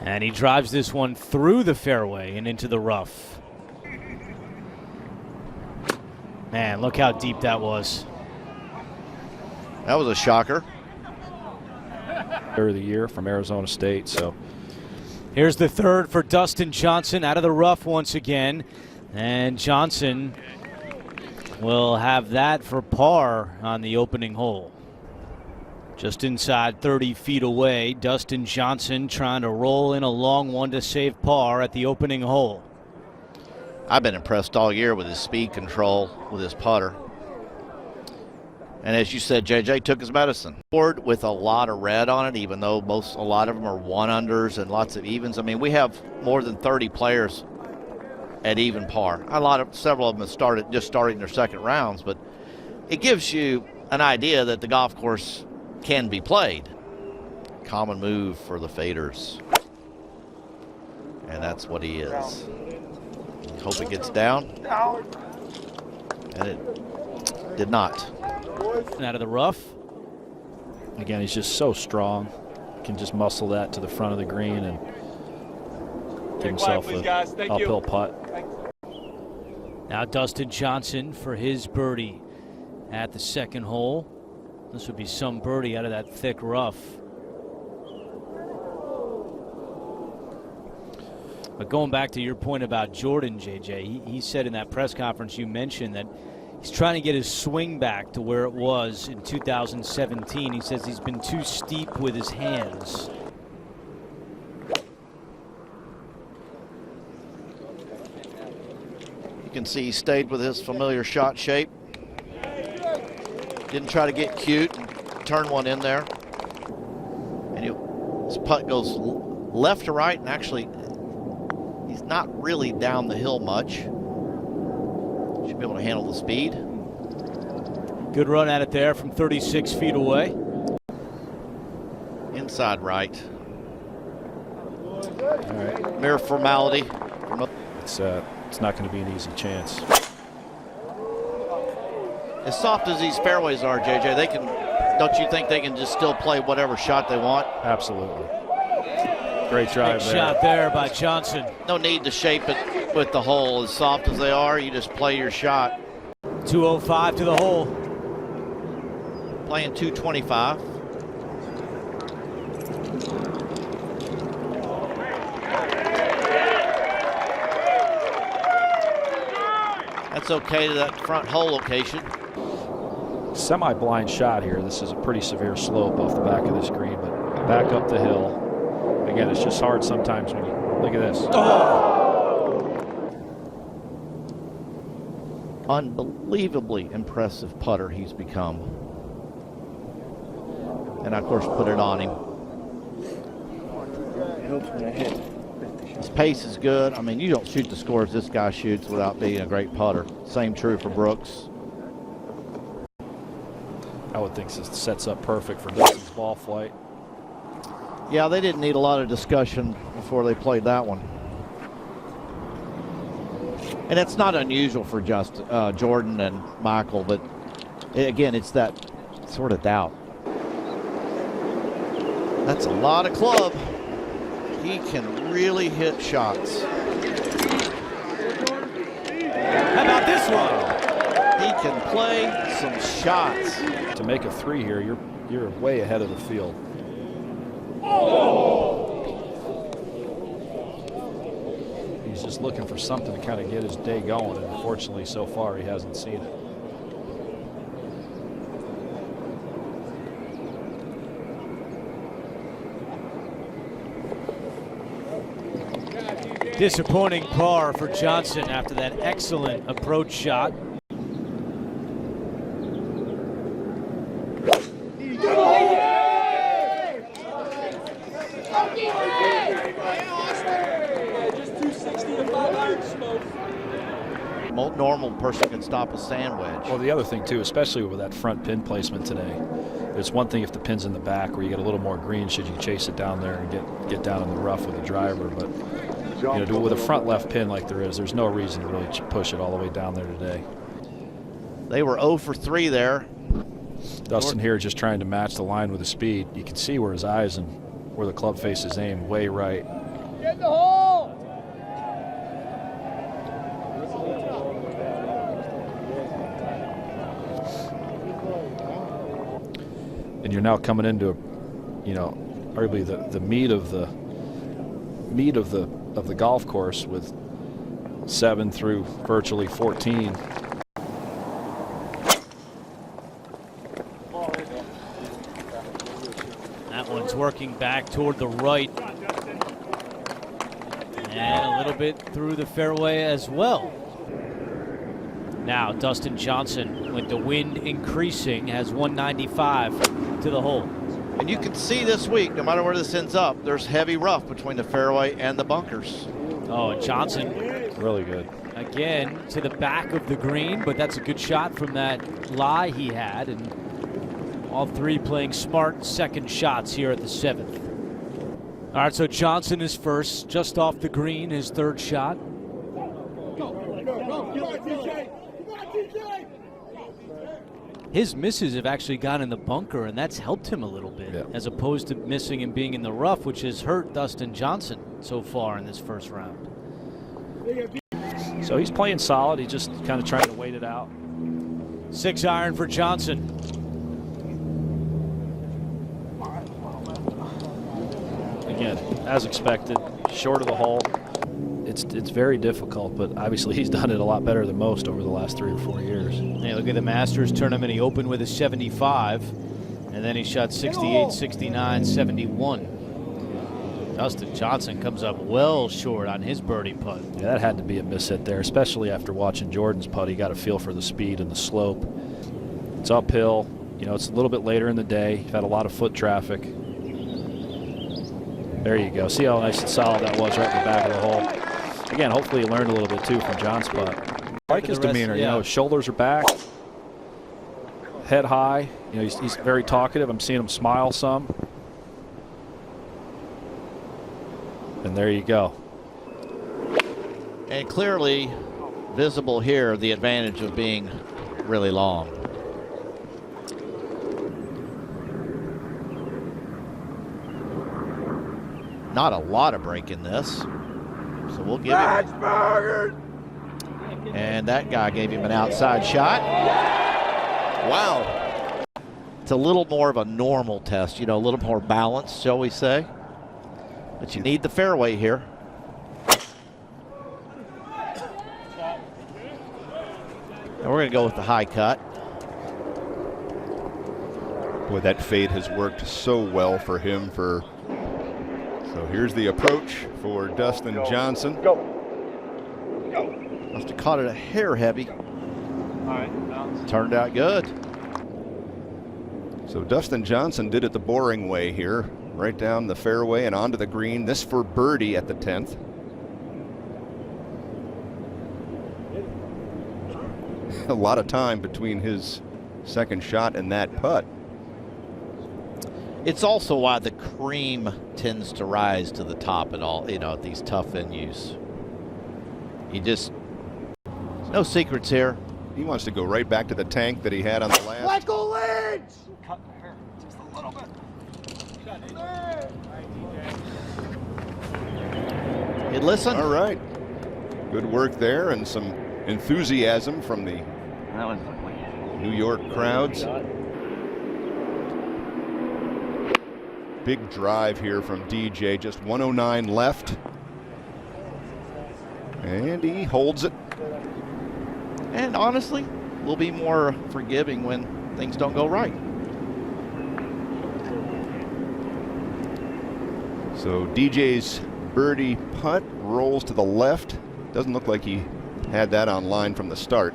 And he drives this one through the fairway and into the rough. Man, look how deep that was. That was a shocker. Of the year from Arizona State. So here's the third for Dustin Johnson out of the rough once again. And Johnson will have that for par on the opening hole. Just inside 30 feet away, Dustin Johnson trying to roll in a long one to save par at the opening hole. I've been impressed all year with his speed control with his putter. And as you said, JJ took his medicine. Board with a lot of red on it, even though a lot of them are 1-unders and lots of evens. I mean, we have more than 30 players at even par. Several of them have just starting their second rounds, but it gives you an idea that the golf course can be played. Common move for the faders. And that's what he is. Hope it gets down. And it did not. Out of the rough. Again, he's just so strong. Can just muscle that to the front of the green and give himself an uphill putt. Now Dustin Johnson for his birdie at the second hole. This would be some birdie out of that thick rough. But going back to your point about Jordan, JJ, he said in that press conference you mentioned that he's trying to get his swing back to where it was in 2017. He says he's been too steep with his hands. You can see he stayed with his familiar shot shape. Didn't try to get cute and turn one in there. And his putt goes left to right, and actually he's not really down the hill much. Should be able to handle the speed. Good run at it there from 36 feet away. Inside right. All right. Mere formality. It's not going to be an easy chance. As soft as these fairways are, JJ, don't you think they can just still play whatever shot they want? Absolutely. Great drive Big there. shot there by Johnson. No need to shape it with the hole. As soft as they are, you just play your shot. 205 to the hole. Playing 225. That's okay to that front hole location. Semi-blind shot here. This is a pretty severe slope off the back of this green, but back up the hill. Again, it's just hard sometimes when you look at this. Oh! Unbelievably impressive putter he's become. And of course put it on him. His pace is good. I mean, you don't shoot the scores this guy shoots without being a great putter. Same true for Brooks. I would think this sets up perfect for Dustin's ball flight. Yeah, they didn't need a lot of discussion before they played that one. And it's not unusual for Jordan and Michael, but again, it's that sort of doubt. That's a lot of club. He can really hit shots. How about this one? He can play some shots. To make a three here, you're way ahead of the field. He's just looking for something to kind of get his day going, and unfortunately so far he hasn't seen it. Disappointing par for Johnson after that excellent approach shot. Normal person can stop a sand wedge. Well, the other thing too, especially with that front pin placement today, it's one thing if the pin's in the back where you get a little more green should you chase it down there and get down in the rough with the driver, but with a front left pin like there is, there's no reason to really push it all the way down there today. They were 0 for 3 there. Dustin here just trying to match the line with the speed. You can see where his eyes and where the club face is aimed, way right. Get in the hole! And you're now coming into, you know, arguably the meat of the golf course with 7 through virtually 14. That one's working back toward the right. And a little bit through the fairway as well. Now Dustin Johnson, with the wind increasing, has 195 to the hole. And you can see this week, no matter where this ends up, there's heavy rough between the fairway and the bunkers. Oh, and Johnson Really good. again to the back of the green, but that's a good shot from that lie he had. And all three playing smart second shots here at the 7th. All right, so Johnson is first, just off the green, his third shot. His misses have actually gone in the bunker, and that's helped him a little bit, as opposed to missing and being in the rough, which has hurt Dustin Johnson so far in this first round. So he's playing solid. He's just kind of trying to wait it out. 6-iron for Johnson. Again, as expected, short of the hole. It's very difficult, but obviously he's done it a lot better than most over the last 3 or 4 years. Hey, look at the Masters tournament. He opened with a 75, and then he shot 68, 69, 71. Dustin Johnson comes up well short on his birdie putt. Yeah, that had to be a miss hit there, especially after watching Jordan's putt. He got a feel for the speed and the slope. It's uphill. You know, it's a little bit later in the day. You've had a lot of foot traffic. There you go. See how nice and solid that was right in the back of the hole. Again, hopefully he learned a little bit too from John's putt. I like his demeanor. You know, his shoulders are back, head high. You know, he's very talkative. I'm seeing him smile some. And there you go. And clearly visible here the advantage of being really long. Not a lot of break in this, so we'll give him. And that guy gave him an outside shot. Wow. It's a little more of a normal test, you know, a little more balanced, shall we say. But you need the fairway here. And we're going to go with the high cut. Boy, that fade has worked so well for him. So here's the approach for Dustin Johnson. Must have caught it a hair heavy. Turned out good. So Dustin Johnson did it the boring way here, right down the fairway and onto the green. This for birdie at the 10th. A lot of time between his second shot and that putt. It's also why the cream tends to rise to the top at all, you know, at these tough venues. No secrets here. He wants to go right back to the tank that he had on the last. Michael Lynch! Just a little bit. He'd listen. All right. Good work there and some enthusiasm from the New York crowds. Big drive here from DJ, just 109 left. And he holds it. And honestly, we'll be more forgiving when things don't go right. So DJ's birdie putt rolls to the left. Doesn't look like he had that on line from the start.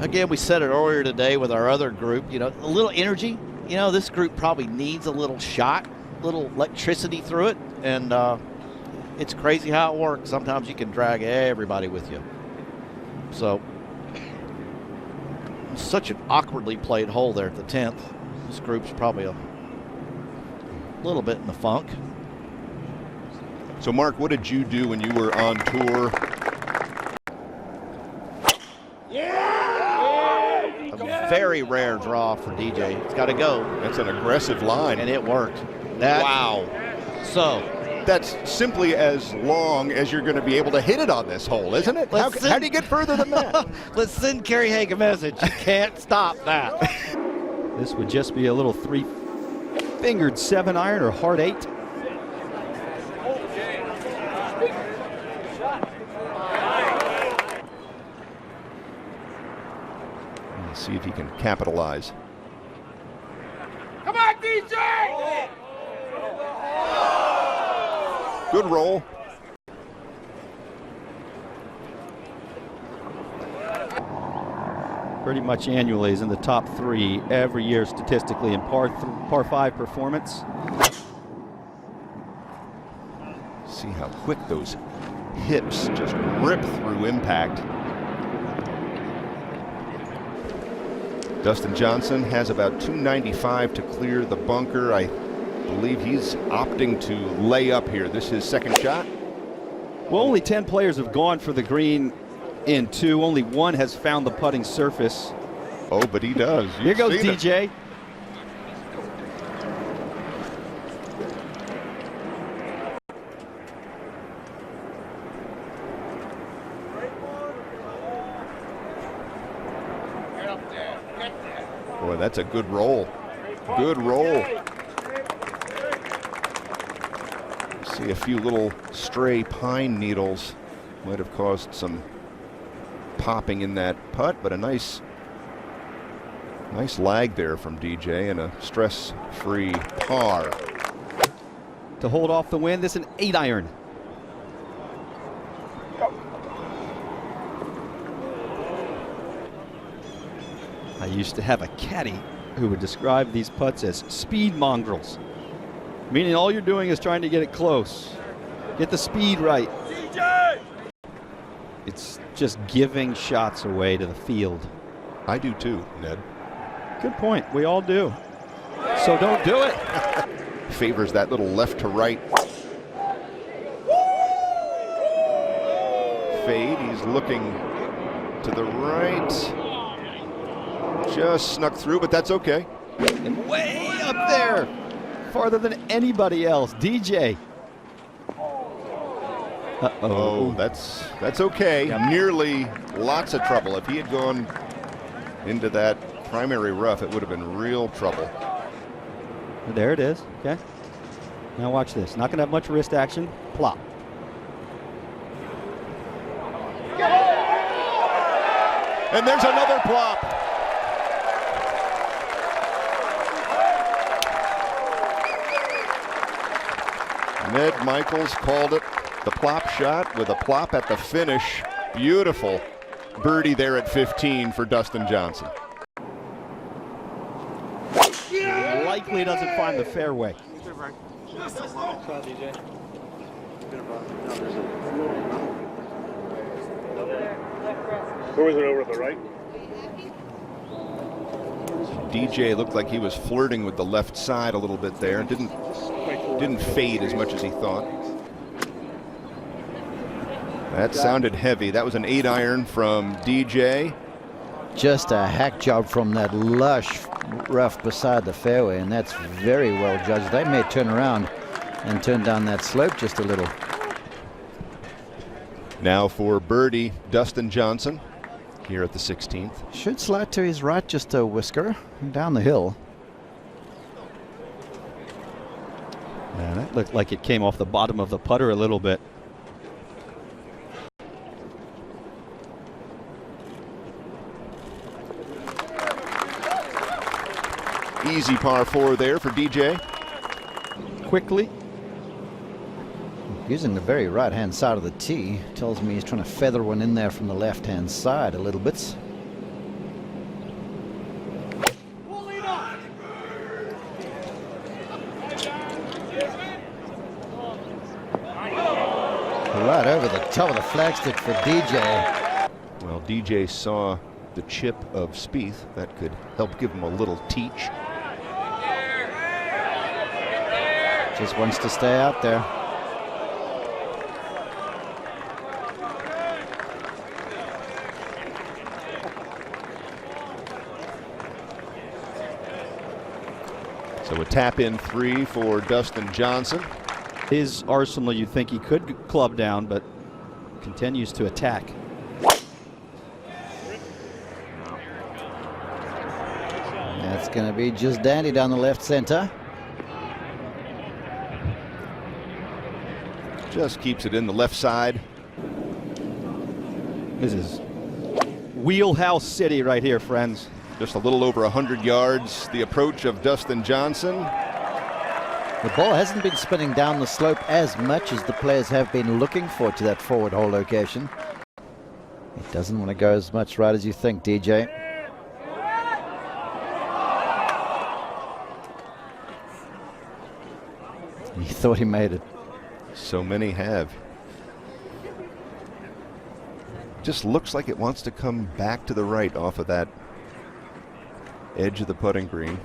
Again, we said it earlier today with our other group, you know, a little energy. You know, this group probably needs a little shot, a little electricity through it. And it's crazy how it works. Sometimes you can drag everybody with you. So, such an awkwardly played hole there at the 10th. This group's probably a little bit in the funk. So, Mark, what did you do when you were on tour? A very rare draw for DJ. It's got to go. That's an aggressive line. And it worked. Wow. so? That's simply as long as you're going to be able to hit it on this hole, isn't it? How do you get further than that? Let's send Kerry Haig a message. You can't stop that. This would just be a little 3-fingered 7-iron or hard 8. Let's see if he can capitalize. Come on, DJ! Good roll. Pretty much annually is in the top 3 every year statistically in par 5 performance. See how quick those hips just rip through impact. Dustin Johnson has about 295 to clear the bunker. I believe he's opting to lay up here. This is his second shot. Well, only 10 players have gone for the green in 2. Only 1 has found the putting surface. Oh, but he does. Here goes DJ. Boy, that's a good roll. Good roll. See a few little stray pine needles might have caused some popping in that putt, but a nice lag there from DJ and a stress-free par. To hold off the wind, this is an 8-iron. I used to have a caddy who would describe these putts as speed mongrels, meaning all you're doing is trying to get it close, get the speed right. DJ! It's just giving shots away to the field. I do too, Ned. Good point. We all do. So don't do it. Favors that little left to right fade. He's looking to the right. Just snuck through, but that's okay. And way up there, farther than anybody else. DJ. Oh, that's okay. Nearly lots of trouble. If he had gone into that primary rough, it would have been real trouble. There it is. Okay. Now watch this. Not going to have much wrist action. Plop. And there's another plop. Ned Michaels called it the plop shot with a plop at the finish. Beautiful birdie there at 15 for Dustin Johnson. Likely doesn't find the fairway. Who was it over at the right? DJ looked like he was flirting with the left side a little bit there. Didn't fade as much as he thought. That sounded heavy. That was an 8-iron from DJ. Just a hack job from that lush rough beside the fairway, and that's very well judged. They may turn around and turn down that slope just a little. Now for birdie, Dustin Johnson here at the 16th. Should slide to his right just a whisker down the hill. Yeah, that looked like it came off the bottom of the putter a little bit. Easy par 4 there for DJ. Quickly. Using the very right-hand side of the tee. Tells me he's trying to feather one in there from the left-hand side a little bit. Right over the top of the flagstick for DJ. Well, DJ saw the chip of Spieth. That could help give him a little teach. Just wants to stay out there. So a tap-in 3 for Dustin Johnson. his arsenal. You think he could club down, but continues to attack. That's going to be just dandy down the left center. Just keeps it in the left side. This is wheelhouse city right here, friends. Just a little over 100 yards. The approach of Dustin Johnson. The ball hasn't been spinning down the slope as much as the players have been looking for to that forward hole location. It doesn't want to go as much right as you think, DJ. He thought he made it. So many have. Just looks like it wants to come back to the right off of that edge of the putting green.